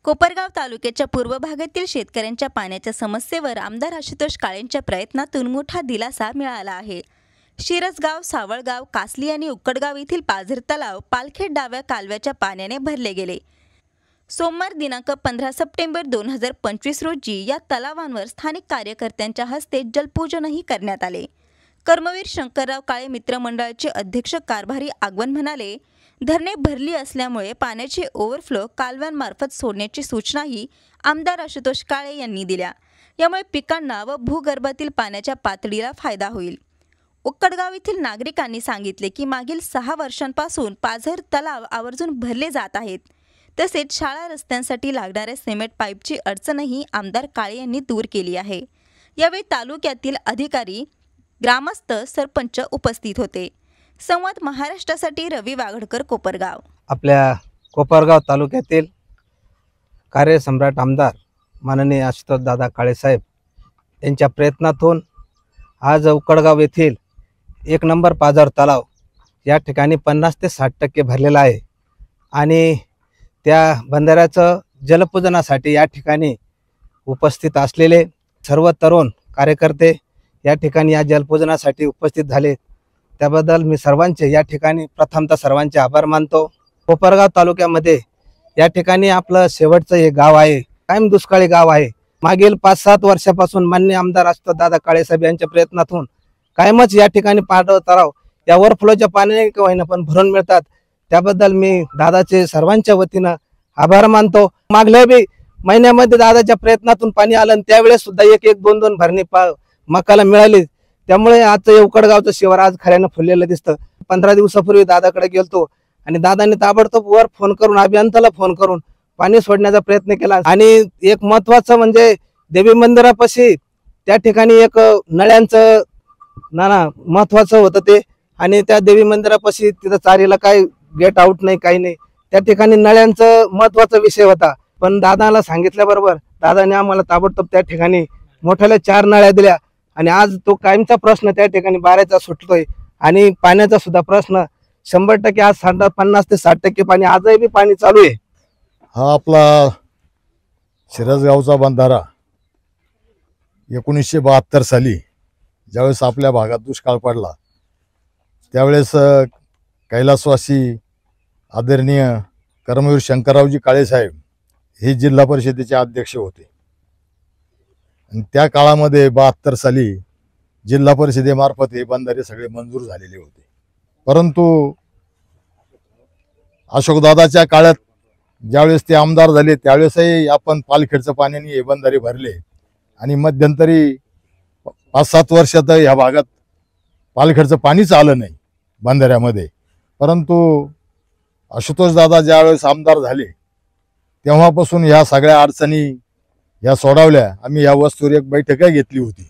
कोपरगाव तालुक्याच्या पूर्व भागातील शेतकऱ्यांच्या पाण्याच्या समस्येवर आमदार आशुतोष काळेंच्या प्रयत्नातून मोठा दिलासा मिळाला आहे। शिरसगाव, सावळगाव, कासली आणि उक्कडगाव येथील पाझर तलाव पालखेड डाव्या कालव्याच्या पाण्याने भरले गेले। सोमवार दिनांक 15 सप्टेंबर 2025 रोजी या तलावांवर स्थानिक कार्यकर्त्यांच्या हस्ते जलपूजनही करण्यात आले। कर्मवीर शंकरराव काळे मित्रमंडळाचे अध्यक्ष कारभारी आगवण म्हणाले, धरणे भरली असल्यामुळे पाण्याचे ओव्हरफ्लो कालव्यांमार्फत सोडण्याची सूचनाही आमदार आशुतोष काळे यांनी दिल्या। यामुळे पिकांना व भूगर्भातील पाण्याच्या पातळीला फायदा होईल। उक्कडगाव येथील नागरिकांनी सांगितले की मागील 6 वर्षांपासून पाझर तलाव आवर्जून भरले जात आहेत। तसेच शाळा रस्त्यांसाठी लागणाऱ्या सिमेंट पाईपची अडचणही आमदार काळे यांनी दूर केली आहे। यावेळी तालुक्यातील अधिकारी, ग्रामस्थ, सरपंच उपस्थित होते। संवाद महाराष्ट्रासाठी रवी वाघडकर, कोपरगाव। आपल्या कोपरगाव तालुक्यातील कार्यसम्राट आमदार माननीय आशुतोष दादा काळे साहेब यांच्या प्रयत्नातून आज उक्कडगाव येथील 1 नंबर पाझर तलाव या ठिकाणी 50 ते 60% भरलेला आहे आणि त्या बंधाऱ्याचं जलपूजनासाठी या ठिकाणी उपस्थित असलेले सर्व तरुण कार्यकर्ते या ठिकाणी या जलपूजनासाठी उपस्थित झाले। त्याबद्दल मी सर्वांचे या ठिकाणी प्रथमतः सर्वांचे आभार मानतो। कोपरगाव तालुक्यामध्ये या ठिकाणी आपलं शेवटचं हे गाव आहे, कायम दुष्काळी गाव आहे। मागील 5-7 वर्षापासून माननीय आमदार आशुतोष दादा काळे साहेब यांच्या प्रयत्नातून कायमच या ठिकाणी पाझर तलाव या ओव्हरफ्लोच्या पाण्याने का होईना पण भरून मिळतात। त्याबद्दल मी दादाचे सर्वांच्या वतीनं आभार मानतो। मागल्या महिन्यामध्ये दादाच्या प्रयत्नातून पाणी आलं आणि त्यावेळेस सुद्धा 1-1, 2-2 भरणी मकाला मिळाली। त्यामुळे आजचं उक्कडगावचं शिवार आज खऱ्यानं फुललेलं दिसतं। 15 दिवसापूर्वी दादाकडे गेलतो आणि दादांनी ताबडतोब वर फोन करून, अभियंत्याला फोन करून पाणी सोडण्याचा प्रयत्न केला। आणि एक महत्त्वाचं म्हणजे देवी मंदिरापाशी त्या ठिकाणी एक नळ्यांचं महत्त्वाचं होतं ते, आणि त्या देवी मंदिरापाशी तिथं चारीला काय गेट आउट नाही, काही नाही, त्या ठिकाणी नळ्यांचं महत्त्वाचा विषय होता। पण दादाला सांगितल्याबरोबर दादाने आम्हाला ताबडतोब त्या ठिकाणी मोठ्याला 4 नळ्या दिल्या आणि आज तो कायमचा प्रश्न त्या ठिकाणी बाराचा सुटतोय आणि पाण्याचा सुद्धा प्रश्न 100% आज 50 ते 60% पाणी आजही पाणी चालू आहे। हा आपला शिरसगावचा बंधारा 1972 साली ज्यावेळेस आपल्या भागात दुष्काळ पडला त्यावेळेस कैलासवासी आदरणीय कर्मवीर शंकररावजी काळे साहेब हे जिल्हा परिषदेचे अध्यक्ष होते आणि त्या काळामध्ये 72 साली जिल्हा परिषदेमार्फत हे बंधारे सगळे मंजूर झालेले होते। परंतु अशोकदादाच्या काळात ज्यावेळेस ते आमदार झाले त्यावेळेसही आपण पालखेडचं पाण्याने हे बंधारे भरले आणि मध्यंतरी 5-7 वर्षात ह्या भागात पालखेडचं पाणीच आलं नाही बंधाऱ्यामध्ये। परंतु आशुतोष दादा ज्यावेळेस आमदार झाले तेव्हापासून ह्या सगळ्या अडचणी ह्या सोडवल्या। आम्ही या वस्तूवर एक बैठकही घेतली होती,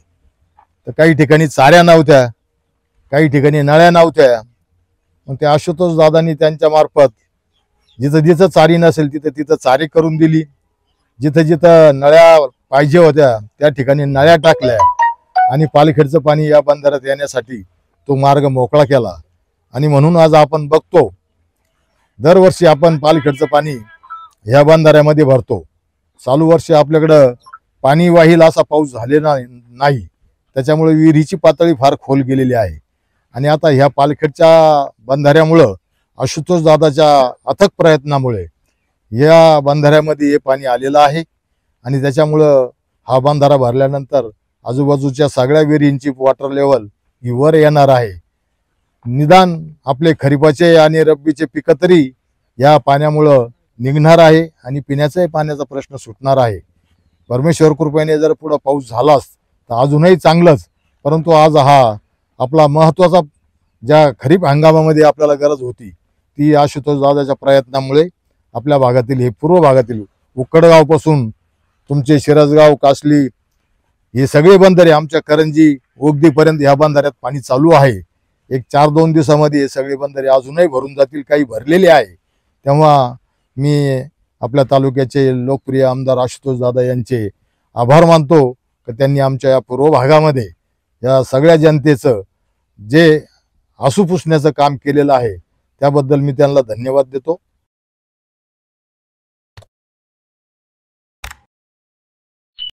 तर काही ठिकाणी चाऱ्या नव्हत्या, काही ठिकाणी नळ्या नव्हत्या। मग त्या आशुतोष दादांनी त्यांच्या मार्फत जिथं जिथं चारी नसेल तिथं तिथं चारी करून दिली, जिथं जिथं नळ्या पाहिजे होत्या त्या ठिकाणी नळ्या टाकल्या आणि पालखेडचं पाणी या बंधाऱ्यात येण्यासाठी तो मार्ग मोकळा केला। आणि म्हणून आज आपण बघतो दरवर्षी आपण पालखेडचं पाणी ह्या बंधाऱ्यामध्ये भरतो। चालू वर्षी आपल्याकडं पाणी वाहील असा पाऊस झालेला नाही, त्याच्यामुळे विहिरीची पातळी फार खोल गेलेली आहे आणि आता ह्या पालखेडच्या बंधाऱ्यामुळं आशुतोष दादाच्या अथक प्रयत्नामुळे या बंधाऱ्यामध्ये हे पाणी आलेलं आहे आणि त्याच्यामुळं हा बंधारा भरल्यानंतर आजूबाजूच्या सगळ्या विहिरींची वॉटर लेवल ही वर येणार आहे। निदान आपले खरीपाचे आणि रब्बीचे पिकं तरी या पाण्यामुळं निघणार आहे आणि पिण्याचाही पाण्याचा प्रश्न सुटणार आहे। परमेश्वर कृपेने जर पुढे पाऊस झालाच तर अजूनही चांगलंच, परंतु आज हा आपला महत्त्वाचा ज्या खरीप हंगामामध्ये आपल्याला गरज होती ती आशुतोष दादाच्या प्रयत्नामुळे आपल्या भागातील हे पूर्व भागातील उक्कडगावपासून तुमचे शिरसगाव, कासली हे सगळे बंधारे आमच्या करंजी ओगदीपर्यंत ह्या बंधाऱ्यात पाणी चालू आहे। एक 4-2 दिवसामध्ये हे सगळे बंधारे अजूनही भरून जातील, काही भरलेले आहे। तेव्हा मी आपल्या तालुक्याचे लोकप्रिय आमदार आशुतोष दादा यांचे आभार मानतो की त्यांनी आमच्या या पूर्व भागामध्ये या सगळ्या जनतेचं जे आसू पुसण्याचं काम केलेलं आहे त्याबद्दल मी त्यांना धन्यवाद देतो।